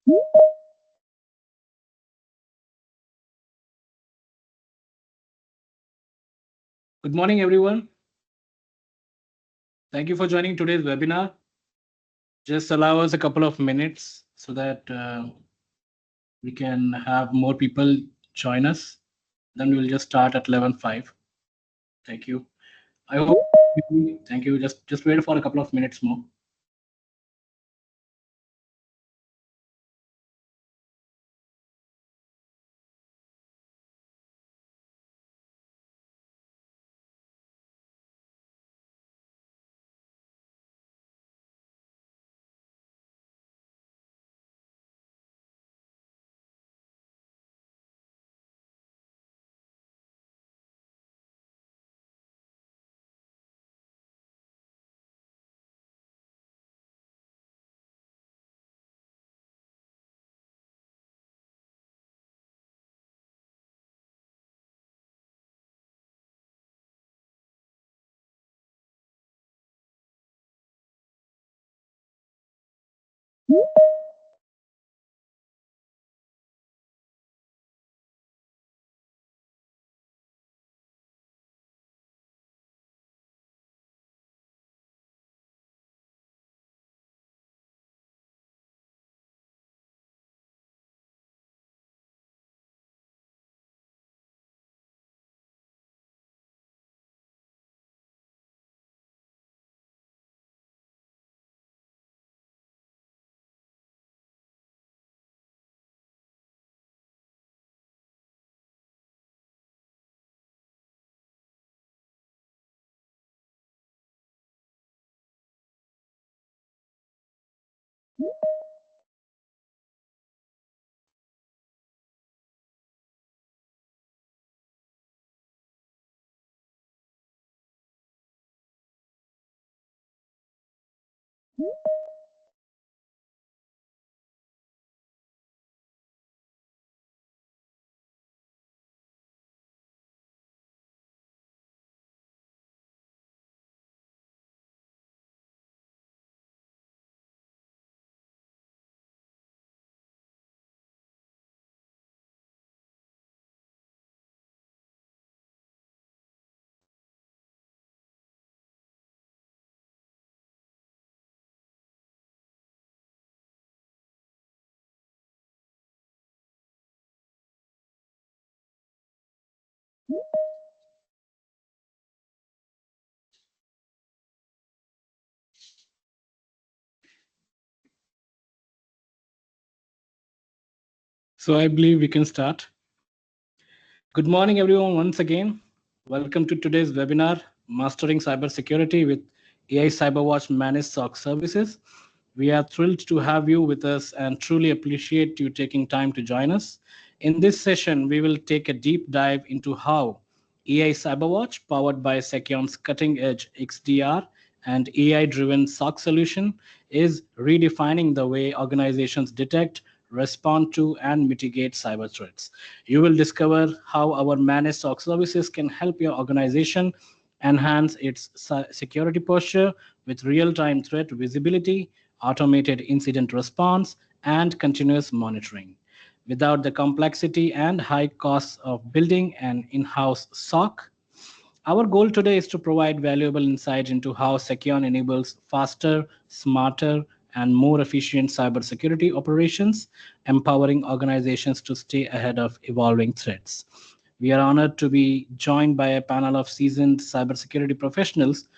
Good morning, everyone. Thank you for joining today's webinar. Just allow us a couple of minutes so that we can have more people join us. Then we'll just start at 11:05. Thank you. I hope. Thank you. Just wait for a couple of minutes more. So I believe we can start. Good morning, everyone. Once again, welcome to today's webinar, Mastering Cybersecurity with AiCyberWatch Managed SOC Services. We are thrilled to have you with us and truly appreciate you taking time to join us. In this session, we will take a deep dive into how AiCyberWatch, powered by Seceon's cutting-edge XDR and AI-driven SOC solution, is redefining the way organizations detect, respond to, and mitigate cyber threats. You will discover how our managed SOC services can help your organization enhance its security posture with real-time threat visibility, automated incident response, and continuous monitoring without the complexity and high costs of building an in-house SOC. Our goal today is to provide valuable insight into how Seceon enables faster, smarter, and more efficient cybersecurity operations, empowering organizations to stay ahead of evolving threats. We are honored to be joined by a panel of seasoned cybersecurity professionals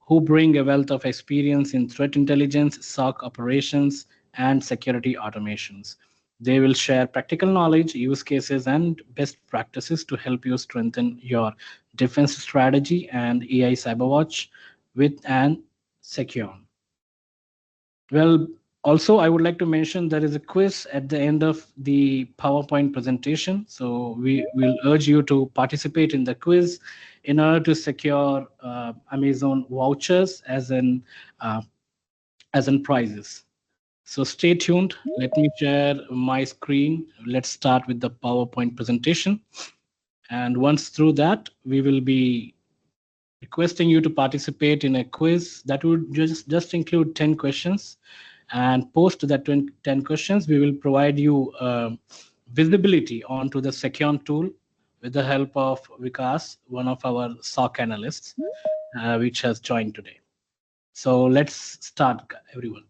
who bring a wealth of experience in threat intelligence, SOC operations, and security automations. They will share practical knowledge, use cases, and best practices to help you strengthen your defense strategy and AiCyberWatch with an Seceon. Well, also, I would like to mention there is a quiz at the end of the PowerPoint presentation. So we will urge you to participate in the quiz in order to secure Amazon vouchers as in prizes. So stay tuned. Let me share my screen. Let's start with the PowerPoint presentation. And once through that, we will be requesting you to participate in a quiz that would just include 10 questions. And post that 10 questions, we will provide you visibility onto the Seceon tool with the help of Vikas, one of our SOC analysts, which has joined today. So let's start, everyone.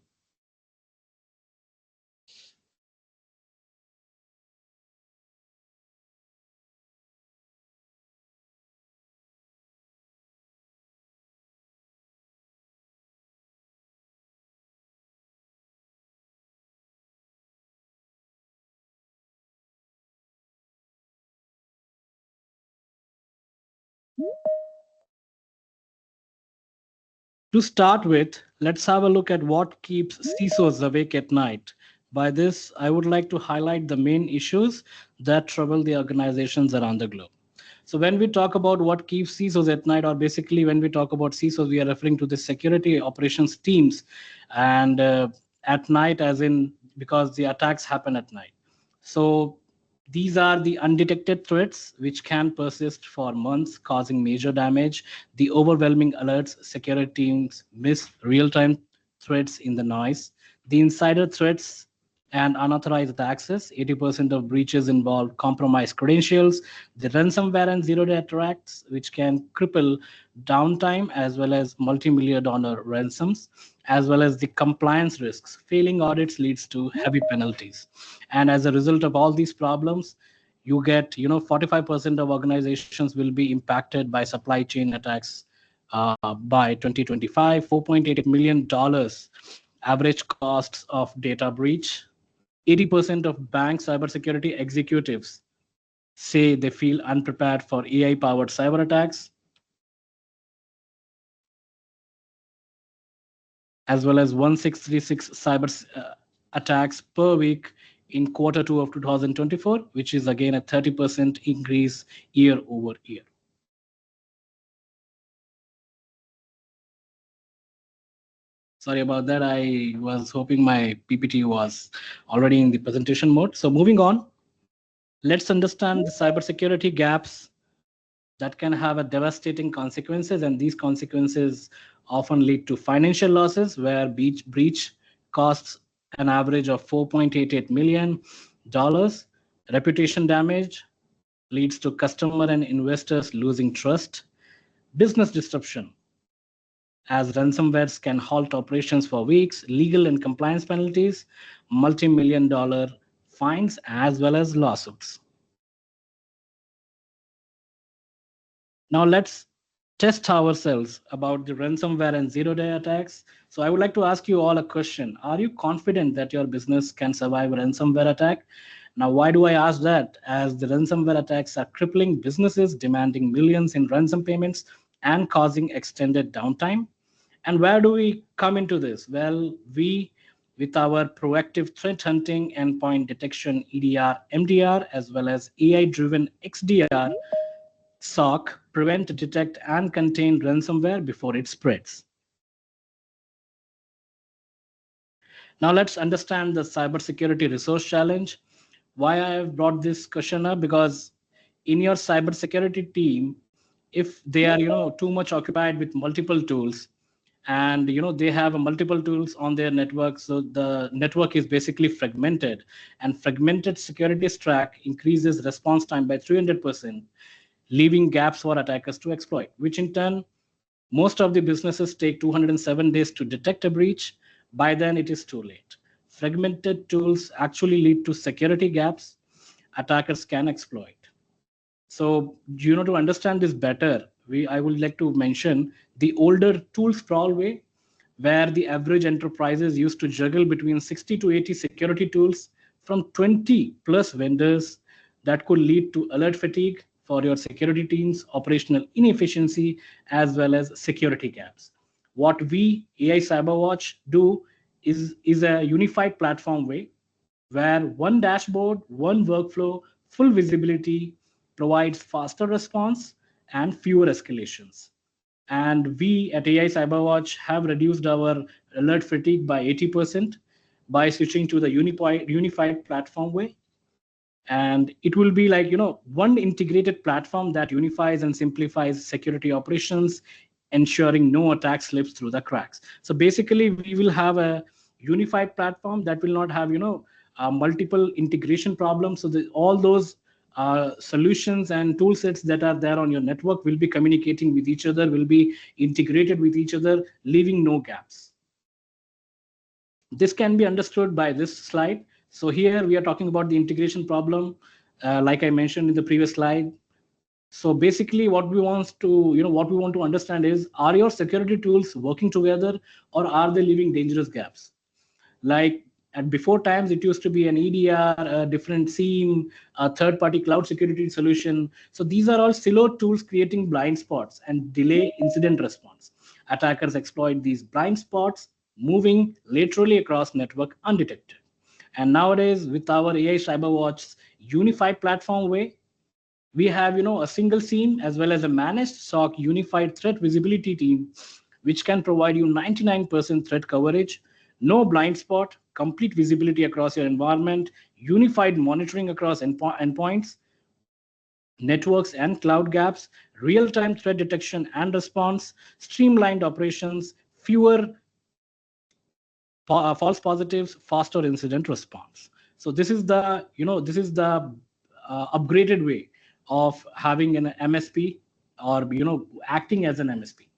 To start with, let's have a look at what keeps CISOs awake at night. By this, I would like to highlight the main issues that trouble the organizations around the globe. So when we talk about what keeps CISOs at night, or basically when we talk about CISOs, we are referring to the security operations teams, and at night, as in because the attacks happen at night. So these are the undetected threats which can persist for months, causing major damage. The overwhelming alerts security teams miss real-time threats in the noise. The insider threats and unauthorized access. 80% of breaches involve compromised credentials. The ransomware and zero-day attacks, which can cripple downtime as well as multi-million dollar ransoms, as well as the compliance risks. Failing audits leads to heavy penalties. And as a result of all these problems, you get 45% of organizations will be impacted by supply chain attacks by 2025. $4.88 million average costs of data breach. 80% of bank cybersecurity executives say they feel unprepared for AI powered cyber attacks, as well as 1636 cyber attacks per week in Q2 of 2024, which is again a 30% increase year over year. Sorry about that. I was hoping my PPT was already in the presentation mode. So moving on, let's understand the cybersecurity gaps that can have a devastating consequences, and these consequences often lead to financial losses, where breach costs an average of $4.88 million. Reputation damage leads to customer and investors losing trust. Business disruption, as ransomwares can halt operations for weeks. Legal and compliance penalties, multi-million dollar fines, as well as lawsuits. Now let's test ourselves about the ransomware and zero-day attacks. So I would like to ask you all a question. Are you confident that your business can survive a ransomware attack? Now, why do I ask that? As the ransomware attacks are crippling businesses, demanding millions in ransom payments and causing extended downtime. And where do we come into this? Well, we, with our proactive threat hunting, endpoint detection, EDR, MDR, as well as AI-driven XDR, SOC, prevent, detect, and contain ransomware before it spreads. Now let's understand the cybersecurity resource challenge. Why I have brought this question up? Because in your cybersecurity team, if they are too much occupied with multiple tools, and they have multiple tools on their network, so the network is basically fragmented, and fragmented security stack increases response time by 300%, leaving gaps for attackers to exploit, which in turn, most of the businesses take 207 days to detect a breach. By then, it is too late. Fragmented tools actually lead to security gaps attackers can exploit. So, to understand this better, I would like to mention the older tool sprawl way, where the average enterprises used to juggle between 60 to 80 security tools from 20 plus vendors. That could lead to alert fatigue for your security teams, operational inefficiency, as well as security gaps. What we, AiCyberWatch, do is a unified platform way, where one dashboard, one workflow, full visibility provides faster response and fewer escalations. And we at AiCyberWatch have reduced our alert fatigue by 80% by switching to the unified platform way. And it will be like one integrated platform that unifies and simplifies security operations, ensuring no attack slips through the cracks. So basically, we will have a unified platform that will not have multiple integration problems. So all those solutions and tool sets that are there on your network will be communicating with each other, will be integrated with each other, leaving no gaps. This can be understood by this slide. So here we are talking about the integration problem, like I mentioned in the previous slide. So basically what we want to understand is, are your security tools working together, or are they leaving dangerous gaps? Like at before times, it used to be an EDR, a different SIEM, a third-party cloud security solution. So these are all siloed tools creating blind spots and delay incident response. Attackers exploit these blind spots, moving laterally across network undetected. And nowadays, with our AiCyberWatch's unified platform way, we have a single SIEM as well as a managed SOC unified threat visibility team, which can provide you 99% threat coverage, no blind spot, complete visibility across your environment, unified monitoring across endpoints, networks and cloud gaps, real-time threat detection and response, streamlined operations, fewer false positives, faster incident response. So this is the upgraded way of having an MSP, or acting as an MSP.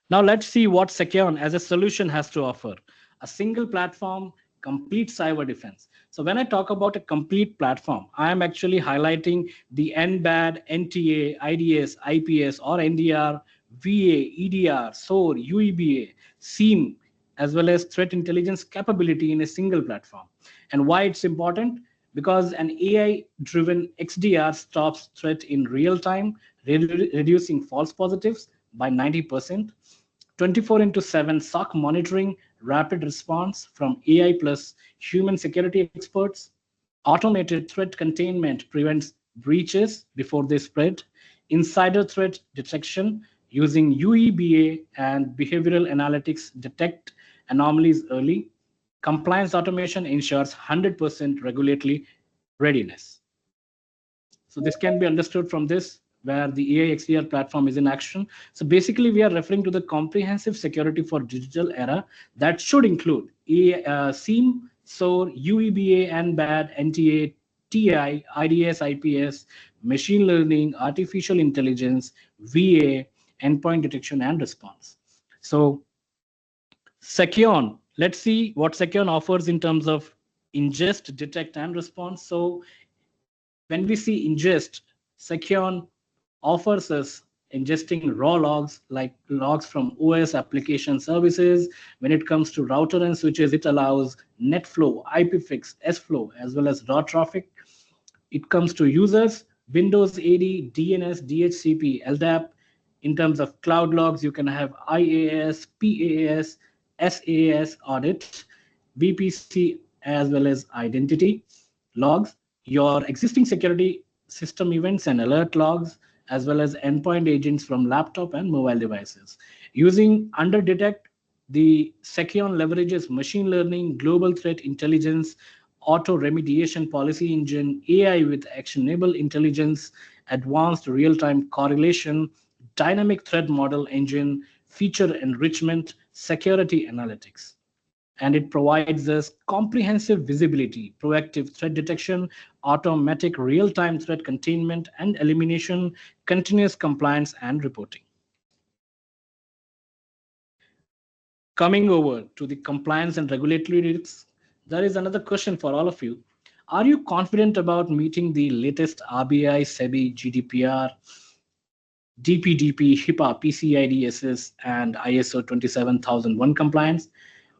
Now let's see what Seceon as a solution has to offer. A single platform, complete cyber defense. So when I talk about a complete platform, I am actually highlighting the NBAD, NTA, IDS, IPS, or NDR, VA, EDR, SOAR, UEBA, SIEM, as well as threat intelligence capability in a single platform. And why it's important? Because an AI-driven XDR stops threat in real time, reducing false positives by 90%. 24/7 SOC monitoring, rapid response from AI plus human security experts. Automated threat containment prevents breaches before they spread. Insider threat detection using UEBA and behavioral analytics detect anomalies early. Compliance automation ensures 100% regulatory readiness. So this can be understood from this, where the AI XDR platform is in action. So basically, we are referring to the comprehensive security for digital era that should include SIEM, SOAR, UEBA, NBAD, NTA, TI, IDS, IPS, machine learning, artificial intelligence, VA, endpoint detection and response. So Seceon, let's see what Seceon offers in terms of ingest, detect, and response. So when we see ingest, Seceon offers us ingesting raw logs, like logs from OS application services. When it comes to router and switches, it allows NetFlow, IPFix, SFlow, as well as raw traffic. It comes to users, Windows AD, DNS, DHCP, LDAP. In terms of cloud logs, you can have IaaS, PaaS, SaaS audit, VPC, as well as identity logs, your existing security system events and alert logs, as well as endpoint agents from laptop and mobile devices. Using UnderDetect, the Seceon leverages machine learning, global threat intelligence, auto remediation policy engine, AI with actionable intelligence, advanced real-time correlation, dynamic threat model engine, feature enrichment, security analytics. And it provides us comprehensive visibility, proactive threat detection, automatic real-time threat containment and elimination, continuous compliance and reporting. Coming over to the compliance and regulatory risks, there is another question for all of you. Are you confident about meeting the latest RBI, SEBI, GDPR, DPDP, HIPAA, PCI-DSS, and ISO 27001 compliance?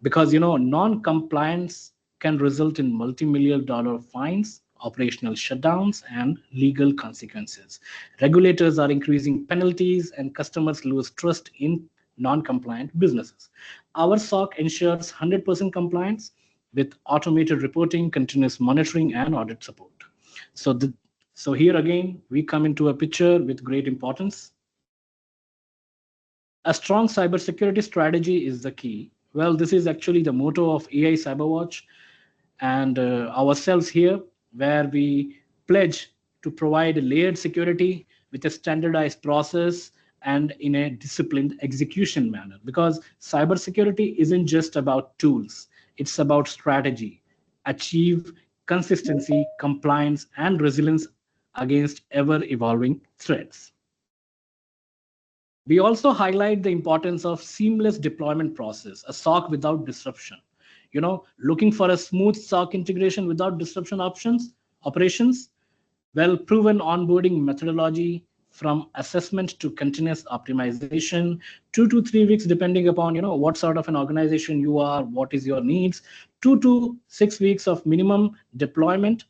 Because non-compliance can result in multi-million dollar fines, operational shutdowns, and legal consequences. Regulators are increasing penalties, and customers lose trust in non-compliant businesses. Our SOC ensures 100% compliance with automated reporting, continuous monitoring, and audit support. So here again, we come into a picture with great importance. A strong cybersecurity strategy is the key. Well, this is actually the motto of AiCyberWatch and ourselves here, where we pledge to provide layered security with a standardized process and in a disciplined execution manner. Because cybersecurity isn't just about tools, it's about strategy, achieve consistency, compliance, and resilience against ever evolving threats. We also highlight the importance of seamless deployment process, a SOC without disruption. Looking for a smooth SOC integration without disruption operations, well proven onboarding methodology from assessment to continuous optimization, 2 to 3 weeks depending upon what sort of an organization you are, what is your needs, 2 to 6 weeks of minimum deployment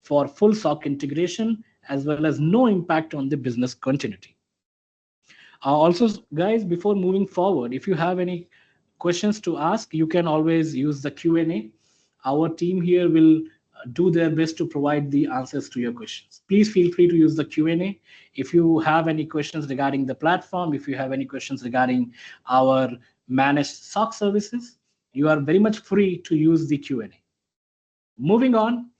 for full SOC integration, as well as no impact on the business continuity. Also, guys, before moving forward, if you have any questions to ask, you can always use the Q&A. Our team here will do their best to provide the answers to your questions. Please feel free to use the Q&A. If you have any questions regarding the platform, if you have any questions regarding our managed SOC services, you are very much free to use the Q&A. Moving on,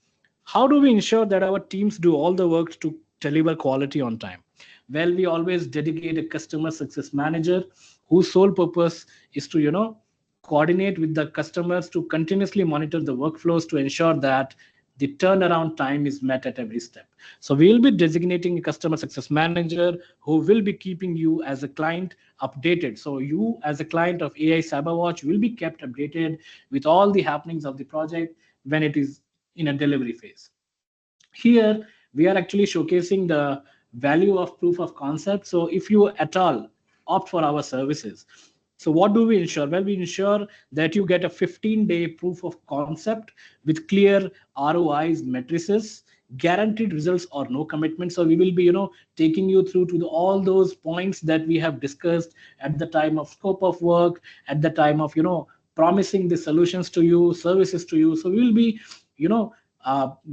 how do we ensure that our teams do all the work to deliver quality on time? Well, we always dedicate a customer success manager whose sole purpose is to coordinate with the customers to continuously monitor the workflows to ensure that the turnaround time is met at every step. So we'll be designating a customer success manager who will be keeping you as a client updated. So you as a client of AiCyberWatch will be kept updated with all the happenings of the project when it is in a delivery phase. Here, we are actually showcasing the value of proof of concept. So if you at all opt for our services, so what do we ensure? Well, we ensure that you get a 15-day proof of concept with clear ROIs, matrices, guaranteed results or no commitment. So we will be taking you through to all those points that we have discussed at the time of scope of work, at the time of promising the solutions to you, services to you. So we will be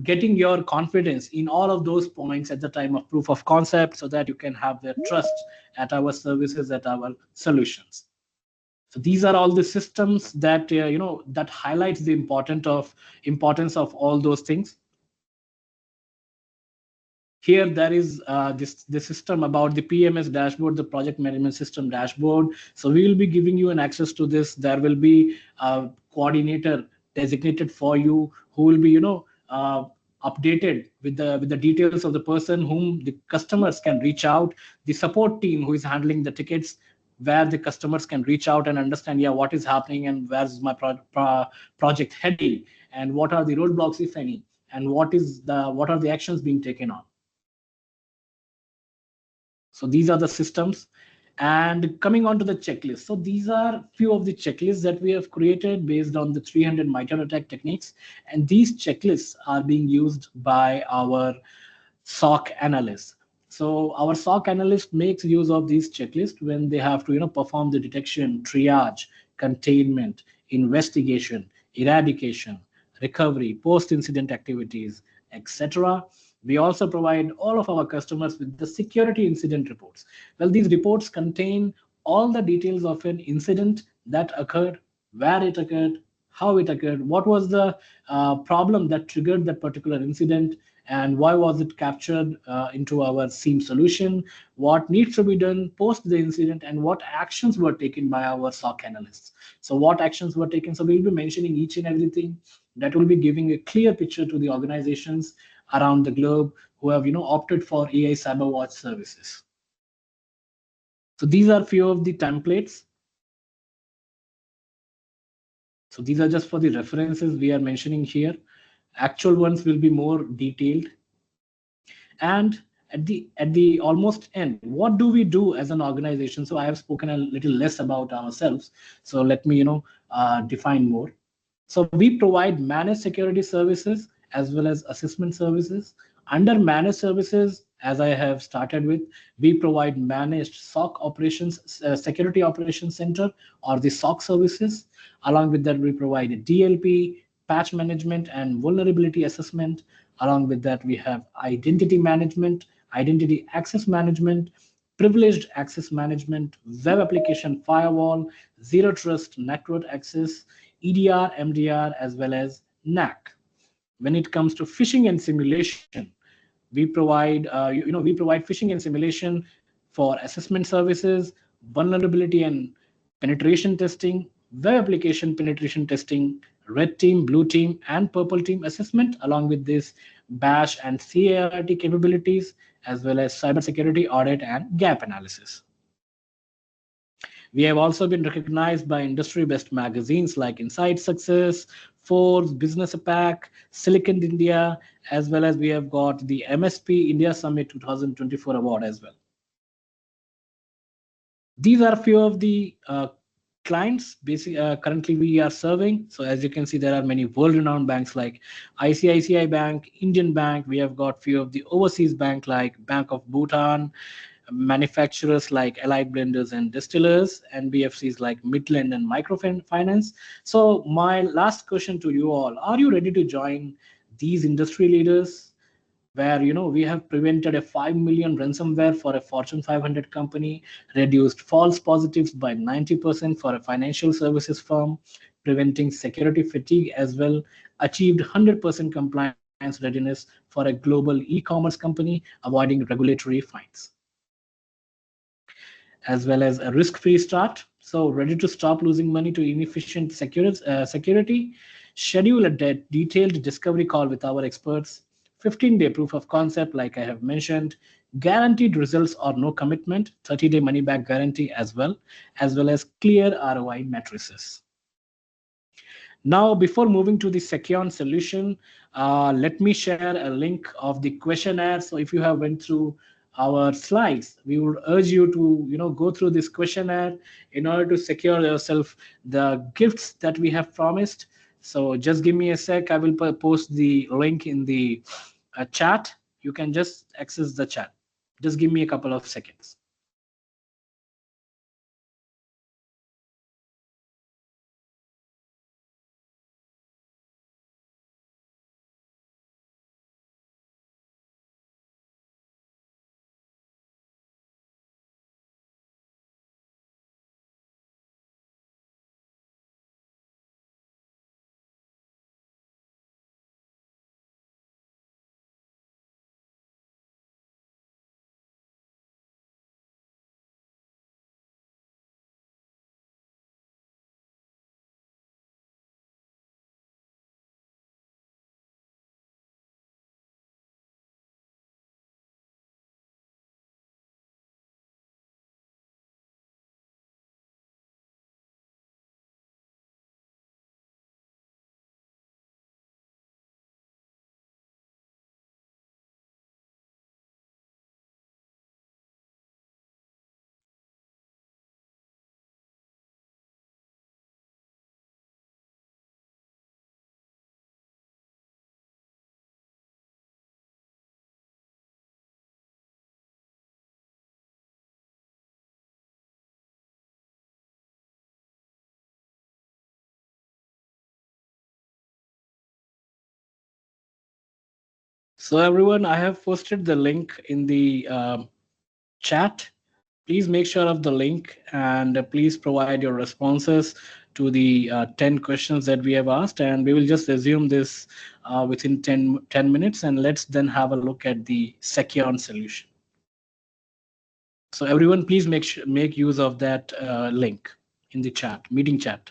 getting your confidence in all of those points at the time of proof of concept, so that you can have their trust at our services, at our solutions. So these are all the systems that that highlights the importance of all those things. Here there is this system about the PMS dashboard, the project management system dashboard. So we will be giving you an access to this. There will be a coordinator designated for you who will be updated with the details of the person whom the customers can reach out, the support team who is handling the tickets, where the customers can reach out and understand what is happening and where's my project heading, and what are the roadblocks, if any, and what are the actions being taken on. So these are the systems. And coming on to the checklist. So these are few of the checklists that we have created based on the 300 MITRE ATT&CK techniques. And these checklists are being used by our SOC analysts. So our SOC analyst makes use of these checklists when they have to perform the detection, triage, containment, investigation, eradication, recovery, post-incident activities, etc. We also provide all of our customers with the security incident reports. Well, these reports contain all the details of an incident that occurred, where it occurred, how it occurred, what was the problem that triggered that particular incident, and why was it captured into our SIEM solution, what needs to be done post the incident, and what actions were taken by our SOC analysts. So what actions were taken? So we'll be mentioning each and everything. That will be giving a clear picture to the organizations around the globe who have opted for AiCyberWatch services. So these are few of the templates. So these are just for the references we are mentioning here. Actual ones will be more detailed. And at the almost end, what do we do as an organization? So I have spoken a little less about ourselves. So let me define more. So we provide managed security services as well as assessment services. Under managed services, as I have started with, we provide managed SOC operations, security operations center, or the SOC services. Along with that, we provide a DLP, patch management, and vulnerability assessment. Along with that, we have identity management, identity access management, privileged access management, web application firewall, zero trust network access, EDR, MDR, as well as NAC. When it comes to phishing and simulation, we provide phishing and simulation for assessment services, vulnerability and penetration testing, web application penetration testing, red team, blue team, and purple team assessment, along with this bash and CART capabilities, as well as cybersecurity audit and gap analysis. We have also been recognized by industry-best magazines like Inside Success, Forbes, Business Attack, Silicon India, as well as we have got the MSP India Summit 2024 award as well. These are a few of the clients currently we are serving. So as you can see, there are many world-renowned banks like ICICI Bank, Indian Bank. We have got few of the overseas bank like Bank of Bhutan, manufacturers like Allied Blenders and Distillers, and BFCs like Midland and Microfinance. So my last question to you all: are you ready to join these industry leaders? Where we have prevented a 5 million ransomware for a Fortune 500 company, reduced false positives by 90% for a financial services firm, preventing security fatigue as well, achieved 100% compliance readiness for a global e-commerce company, avoiding regulatory fines, as well as a risk-free start. So ready to stop losing money to inefficient security? Schedule a detailed discovery call with our experts. 15-day proof of concept, like I have mentioned. Guaranteed results or no commitment. 30-day money back guarantee as well as clear ROI matrices. Now, before moving to the Seceon solution, let me share a link of the questionnaire. So if you have went through our slides, we would urge you to go through this questionnaire in order to secure yourself the gifts that we have promised. So just give me a sec. I will post the link in the chat. You can just access the chat. Just give me a couple of seconds. So everyone, I have posted the link in the chat. Please make sure of the link and please provide your responses to the 10 questions that we have asked, and we will just resume this within 10 minutes, and let's then have a look at the Seceon solution. So everyone, please make use of that link in the chat, meeting chat.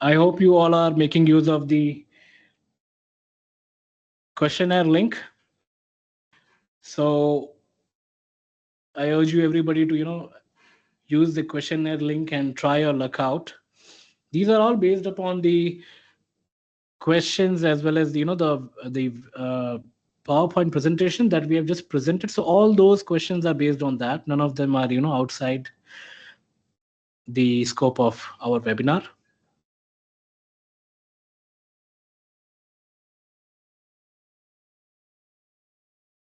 I hope you all are making use of the questionnaire link. So I urge you everybody to use the questionnaire link and try your luck out. These are all based upon the questions as well as the PowerPoint presentation that we have just presented. So all those questions are based on that. None of them are outside the scope of our webinar.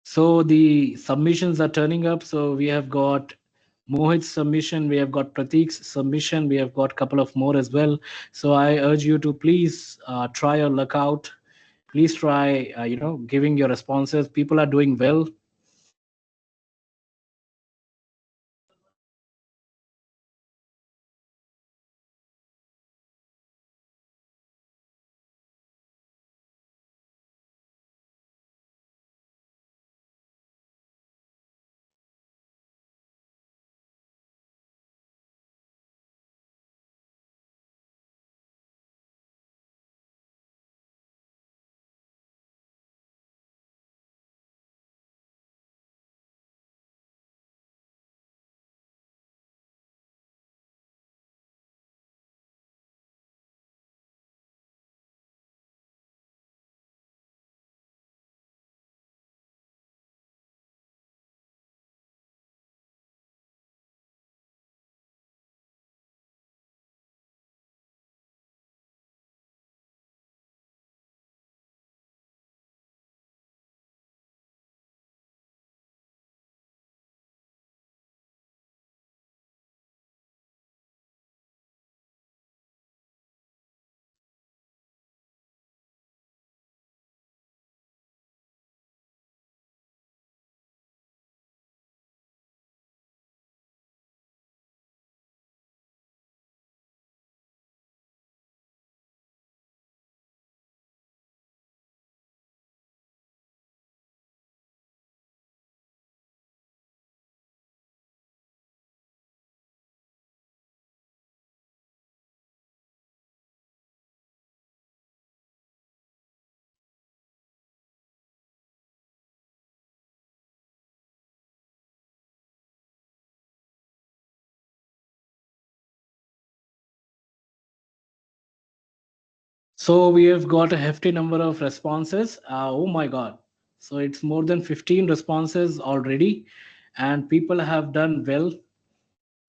So the submissions are turning up. So we have got Mohit's submission, we have got Prateek's submission, we have got a couple of more as well. So I urge you to please try your luck out. Please try, giving your responses. People are doing well. So we have got a hefty number of responses. Oh my God. So it's more than 15 responses already, and people have done well.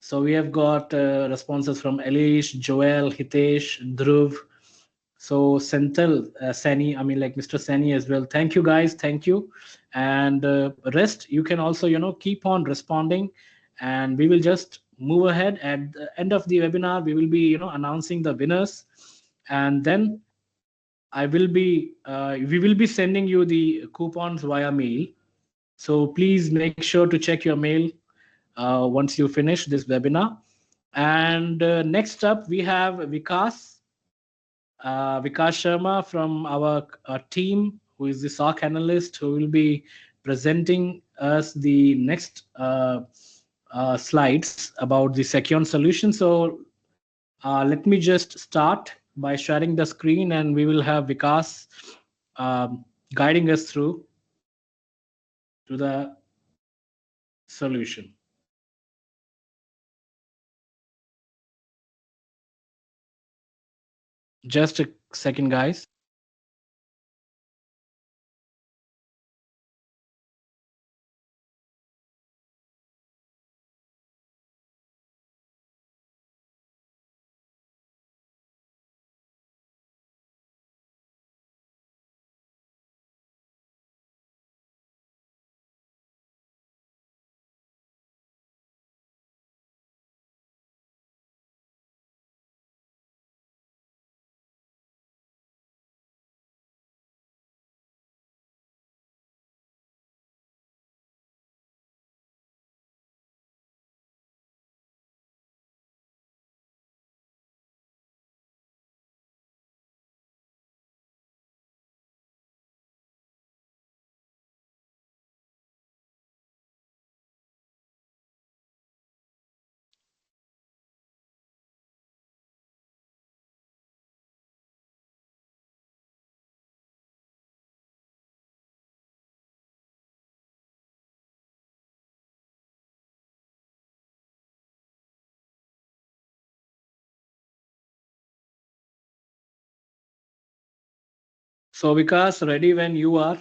So we have got responses from Elish, Joel, Hitesh, Dhruv. So Senthil, Sani, I mean like Mr. Sani as well. Thank you guys. Thank you. And rest, you can also, keep on responding, and we will just move ahead. At the end of the webinar, we will be, announcing the winners. And then we will be sending you the coupons via mail. So please make sure to check your mail once you finish this webinar. And next up, we have Vikas Sharma from our team, who is the SOC analyst, who will be presenting us the next slides about the Seceon solution. So let me just start by sharing the screen, and we will have Vikas guiding us through to the solution. Just a second, guys. So Vikas, ready when you are?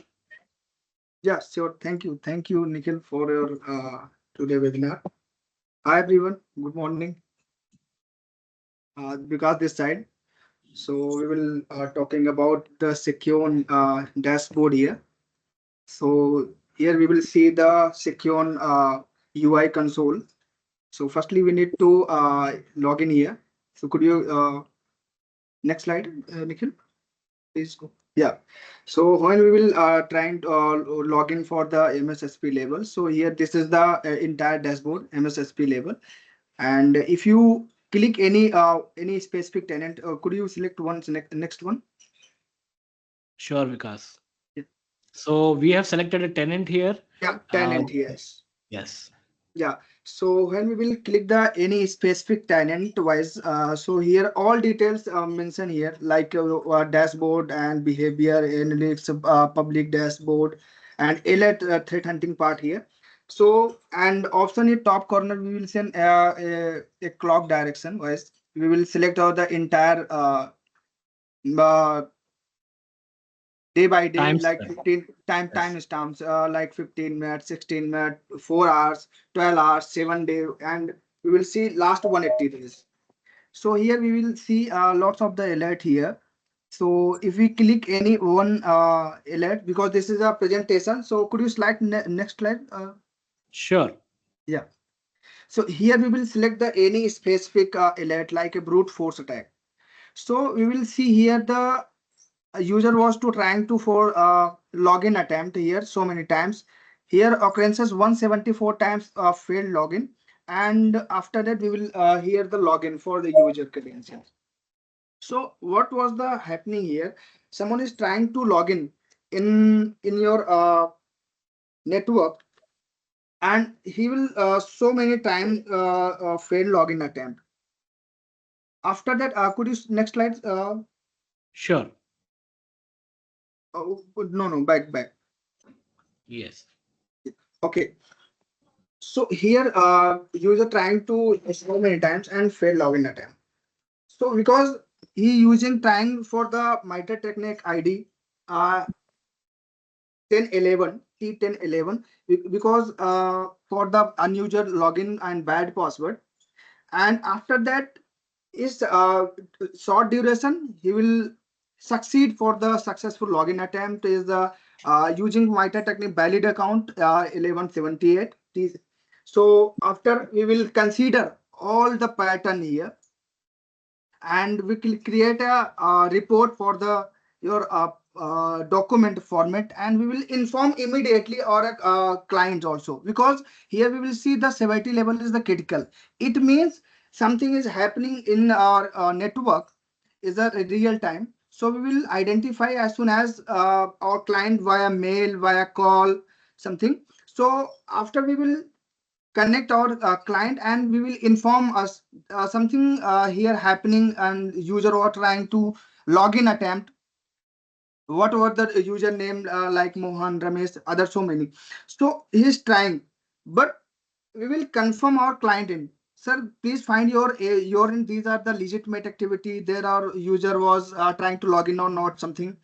Yeah, sure. Thank you, Nikhil, for your today webinar. Hi everyone. Good morning. Because this side. So we will talking about the Seceon dashboard here. So here we will see the Seceon UI console. So firstly, we need to log in here. So could you next slide, Nikhil, please go. Yeah. So when we will trying to log in for the MSSP level. So here this is the entire dashboard MSSP level. And if you click any specific tenant, could you select one next one? Sure, Vikas. Yeah, So we have selected a tenant here. yeah, Uh, tenant, yes. yes. Yeah, so when we will click the any specific tenant wise, so here all details mentioned here like dashboard and behavior analytics, public dashboard and alert threat hunting part here. So and option in top corner we will send a clock direction wise. We will select all the entire uh, day by day Times. like 15 time Yes. stamps like 15 minutes 16 minutes 4 hours 12 hours 7 day and we will see last 180 days. So here we will see lots of the alert here. So if we click any one alert, because this is a presentation, so could you slide next slide? Sure. Yeah, so here we will select the any specific alert like a brute force attack. So we will see here the a user was to trying to for login attempt here so many times. Here occurrences 174 times of failed login, and after that we will hear the login for the user credentials. So what was the happening here? Someone is trying to log in your network, and he will so many times failed login attempt. After that, could you next slide? Sure. No, back. Yes. Okay. So here, user trying to so many times and fail login attempt. So because he using trying for the MITRE technique ID uh 1011 T1011 because for the unusual login and bad password, and after that is short duration he will succeed for the successful login attempt is the using MITRE technique valid account 1178. So after we will consider all the pattern here, and we will create a report for the your document format, and we will inform immediately our clients also, because here we will see the severity level is the critical. It means something is happening in our network is a real time. So we will identify as soon as our client via mail, via call, something. So after we will connect our client, and we will inform us something here happening, and user are trying to login attempt whatever the username like Mohan, Ramesh, other so many. So he is trying, but we will confirm our client in, sir please find your in, these are the legitimate activity, there are user was trying to log in or not something.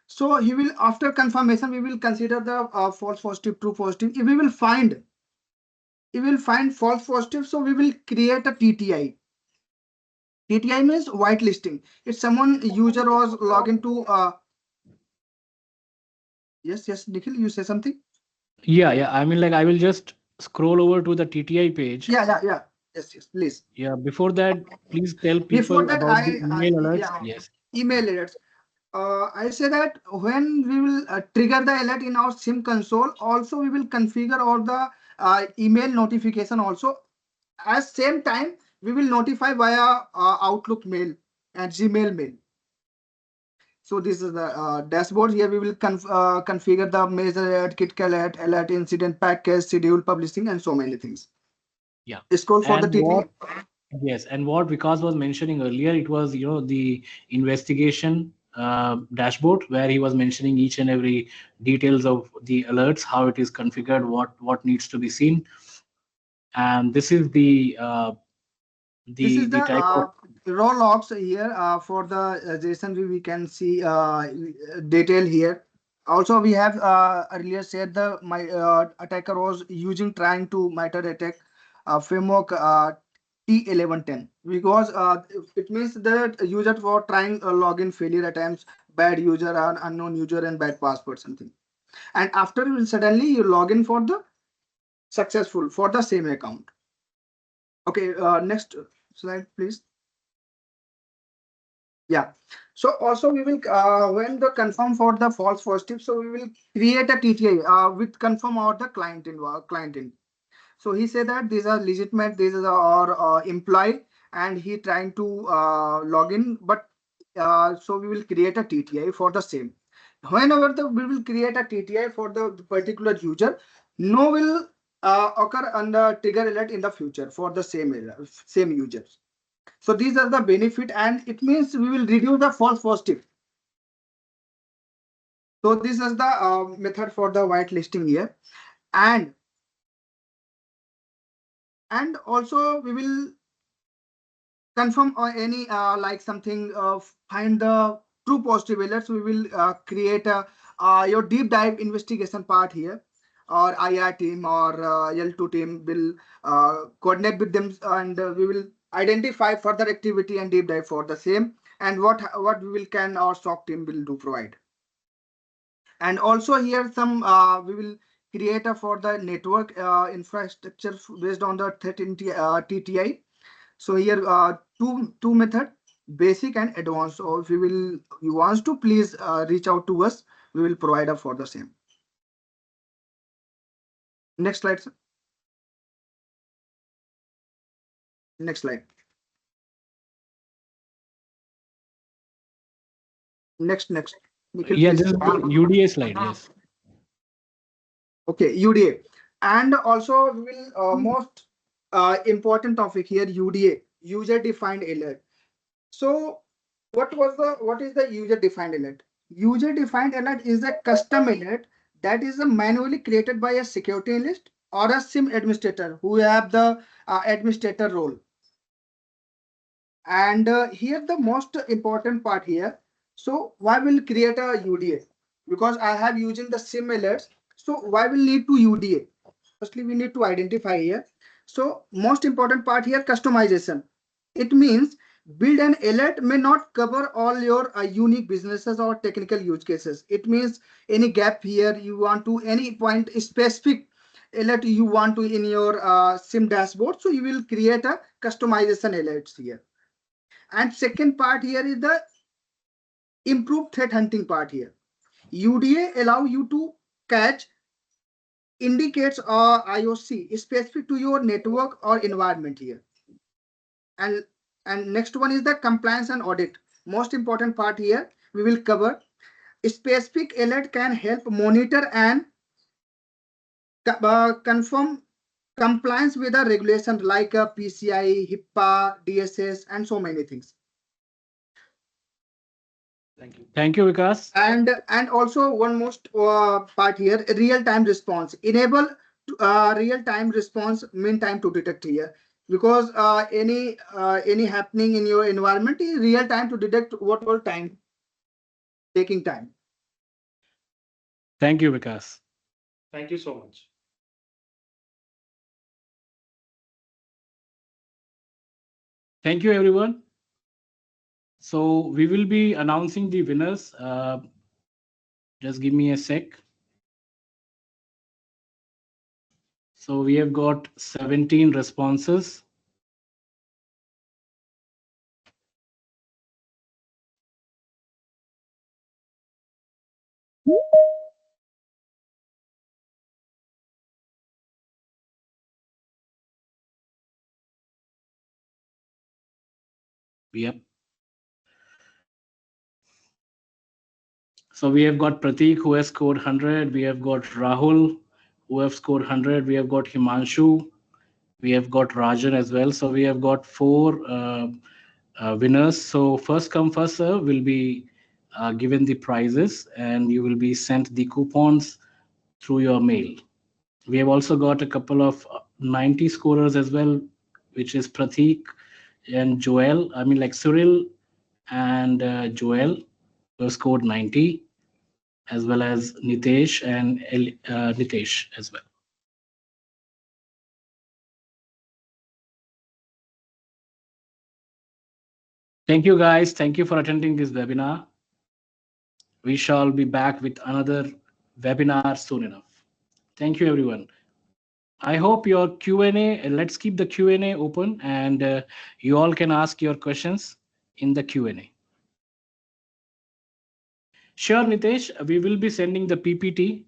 So he will, after confirmation we will consider the false positive true positive. If we will find false positive, so we will create a TTI. TTI means whitelisting. If someone user was logged into yes, Nikhil, you say something? Yeah, yeah. I mean, like, I will just scroll over to the TTI page. Yeah. Yes, please. Yeah. Before that, please tell Before people that, about the email alerts. yeah, Yes. email alerts. I say that when we will trigger the alert in our SIM console, also we will configure all the email notification also. At same time, we will notify via Outlook mail and Gmail mail. So this is the dashboard. Here we will configure the major alert, critical alert, incident package, schedule, publishing, and so many things. Yeah. Scroll for the And TTI. what, yes, and what Vikas was mentioning earlier, it was, the investigation dashboard where he was mentioning each and every details of the alerts, how it is configured, what needs to be seen. And this is the This is the the type of. raw logs here for the JSON view, we can see detail here. Also, we have earlier said the my attacker was using trying to miter attack framework T1110 because it means that user for trying login failure attempts, bad user, unknown user, and bad password something. And after suddenly you log in for the successful for the same account. Okay, next slide, please. Yeah. So also we will when the confirm for the false positive, so we will create a TTI with confirm or the client in. So he said that these are legitimate, these are our employee, and he trying to log in, but so we will create a TTI for the same. Whenever we will create a TTI for the particular user, no will occur on the trigger alert in the future for the same users. So these are the benefit, and it means we will reduce the false positive. So this is the method for the whitelisting here, and also we will confirm or any like something find the true positive alerts. We will create a your deep dive investigation part here, or IR team or L2 team will coordinate with them, and we will identify further activity and deep dive for the same, and what we will can our SOC team will do provide. And also here some we will create a for the network infrastructure based on the TTI. So here two method, basic and advanced. So if you want to, please reach out to us. We will provide for the same. Next slide, sir. Next slide. Next. Nikhil, Yeah, please. this is the UDA slide. Yes. Okay, UDA. And also we will most important topic here, UDA, user defined alert. So what is the user defined alert? User defined alert is a custom alert that is manually created by a security analyst or a SIM administrator who have the administrator role. And here the most important part here. So why will create a UDA? Because I have using the SIM alerts. So why will need to UDA? Firstly, we need to identify here. So most important part here, customization. It means build an alert may not cover all your unique businesses or technical use cases. It means any gap here you want to any point specific alert you want to in your SIM dashboard. So you will create a customization alerts here. And second part here is the improved threat hunting part here. UDA allow you to catch indicates IOC specific to your network or environment here. And next one is the compliance and audit. Most important part here we will cover. Specific alert can help monitor and confirm compliance with the regulation like PCI, HIPAA, DSS, and so many things. Thank you. Thank you, Vikas. And also one most part here, real-time response. Enable real-time response mean time to detect here, because any happening in your environment is real time to detect what all time taking time. Thank you, Vikas. Thank you so much. Thank you, everyone. So we will be announcing the winners. Just give me a sec. So we have got 17 responses. Yep. So we have got Pratik who has scored 100. We have got Rahul who have scored 100. We have got Himanshu. We have got Rajan as well. So we have got 4 winners. So first come first serve will be given the prizes, and you will be sent the coupons through your mail. We have also got a couple of 90 scorers as well, which is Pratik and Joel, I mean like Cyril and Joel, who scored 90, as well as Nitesh and Nitesh as well. Thank you guys. Thank you for attending this webinar. We shall be back with another webinar soon enough. Thank you, everyone. I hope your Q&A, let's keep the Q&A open, and you all can ask your questions in the Q&A. Sure, Nitesh, we will be sending the PPT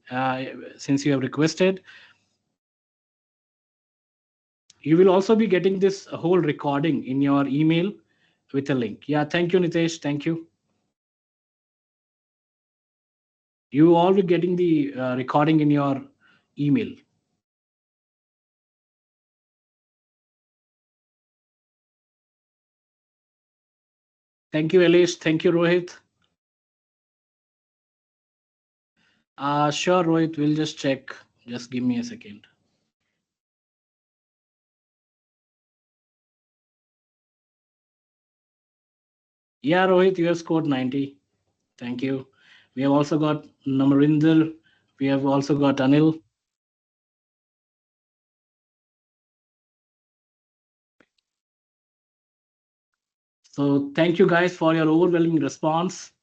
since you have requested. You will also be getting this whole recording in your email with a link. Yeah, thank you, Nitesh. Thank you. You all be getting the recording in your email. Thank you, Elish. Thank you, Rohit. Sure, Rohit. We'll just check. Just give me a second. Yeah, Rohit, you have scored 90. Thank you. We have also got Namarinder. We have also got Anil. So thank you guys for your overwhelming response.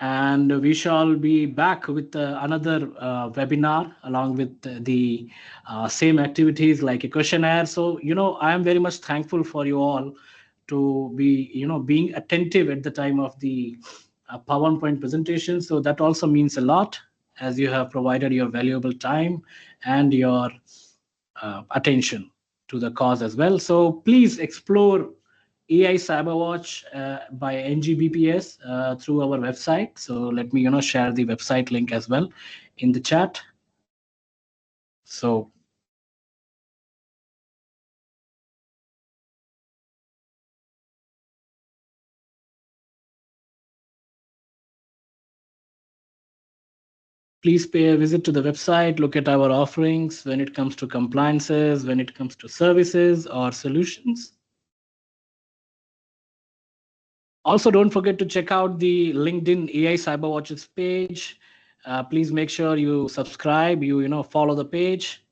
And we shall be back with another webinar along with the same activities like a questionnaire. So, I am very much thankful for you all to be, being attentive at the time of the PowerPoint presentation. So that also means a lot as you have provided your valuable time and your attention to the cause as well. So please explore AiCyberWatch by NGBPS through our website. So let me, share the website link as well in the chat. So please pay a visit to the website, look at our offerings when it comes to compliances, when it comes to services or solutions. Also, don't forget to check out the LinkedIn AiCyberWatch's page. Please make sure you subscribe, you follow the page.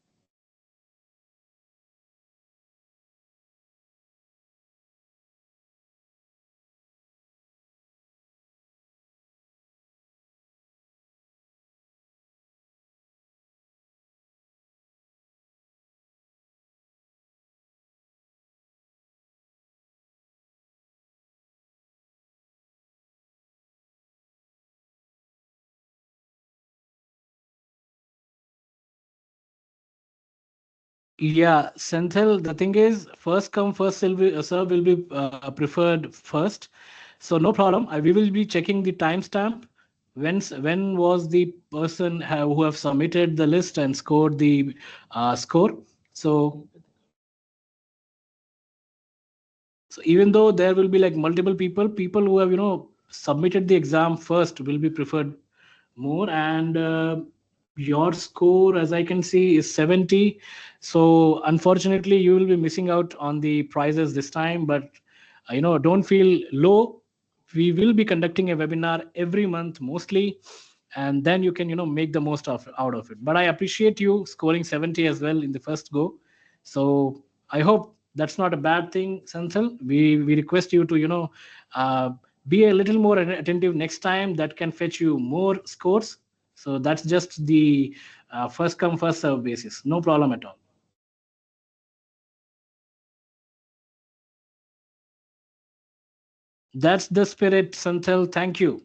Yeah, Senthil, the thing is, first come, first serve will be preferred first. So no problem. We will be checking the timestamp. When was the person who have submitted the list and scored the score? So even though there will be like multiple people who have submitted the exam first will be preferred more, and your score, as I can see, is 70. So unfortunately, you will be missing out on the prizes this time. But don't feel low. We will be conducting a webinar every month mostly, and then you can make the most of out of it. But I appreciate you scoring 70 as well in the first go. So I hope that's not a bad thing, Senthil. We request you to uh, be a little more attentive next time. That can fetch you more scores. So that's just the first come first serve basis. No problem at all. That's the spirit, Senthil. Thank you.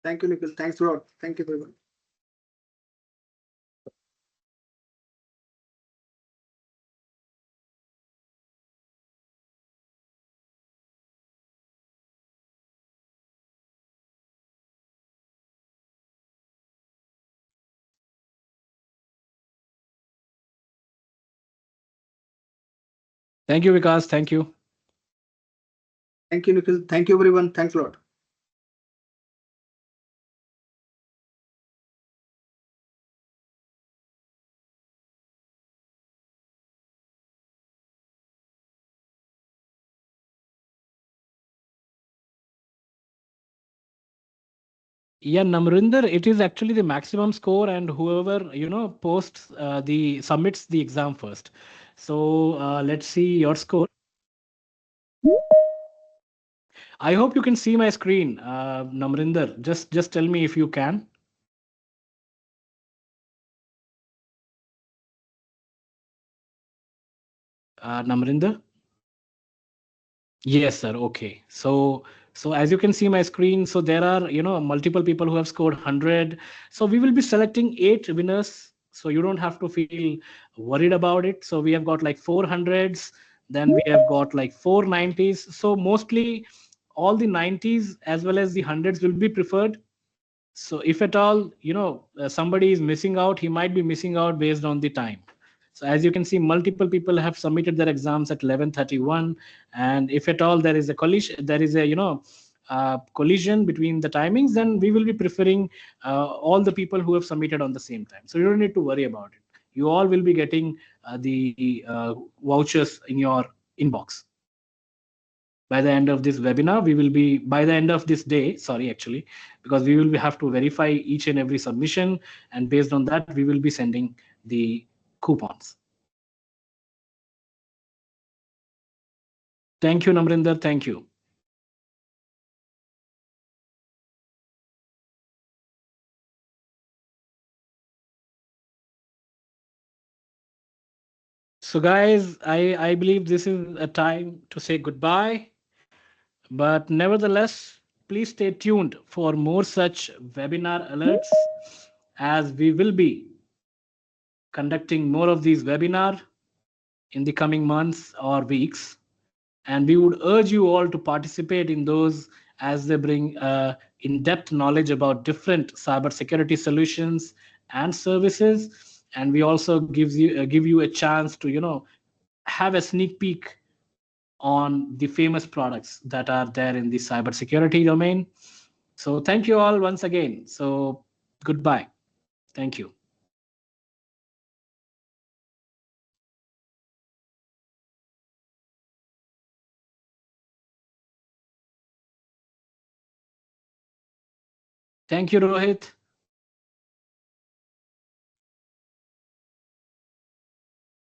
Thank you, Nikhil. Thanks a lot. Thank you, everyone. Thank you, Vikas. Thank you. Thank you, Nikhil. Thank you, everyone. Thanks a lot. Yeah, Namrinder, it is actually the maximum score, and whoever posts the submits the exam first. So let's see your score. I hope you can see my screen, Namrinder. Just tell me if you can, Namrinder. Yes, sir. Okay. So as you can see my screen, so there are multiple people who have scored 100. So we will be selecting 8 winners. So you don't have to feel worried about it. So we have got like 400s, then we have got like 490s. So mostly all the 90s as well as the hundreds will be preferred. So if at all somebody is missing out, he might be missing out based on the time. So as you can see, multiple people have submitted their exams at 11:31, and if at all there is a collision, there is a collision between the timings, then we will be preferring all the people who have submitted on the same time. So you don't need to worry about it. You all will be getting the vouchers in your inbox by the end of this webinar. We will be, by the end of this day, sorry, actually, because we will have to verify each and every submission, and based on that we will be sending the coupons. Thank you, Namrinder. Thank you. So guys, I believe this is a time to say goodbye, but nevertheless, please stay tuned for more such webinar alerts, as we will be conducting more of these webinar in the coming months or weeks, and we would urge you all to participate in those, as they bring in-depth knowledge about different cybersecurity solutions and services. And we also give you a chance to have a sneak peek on the famous products that are there in the cybersecurity domain. So thank you all once again. So goodbye. Thank you. Thank you, Rohit.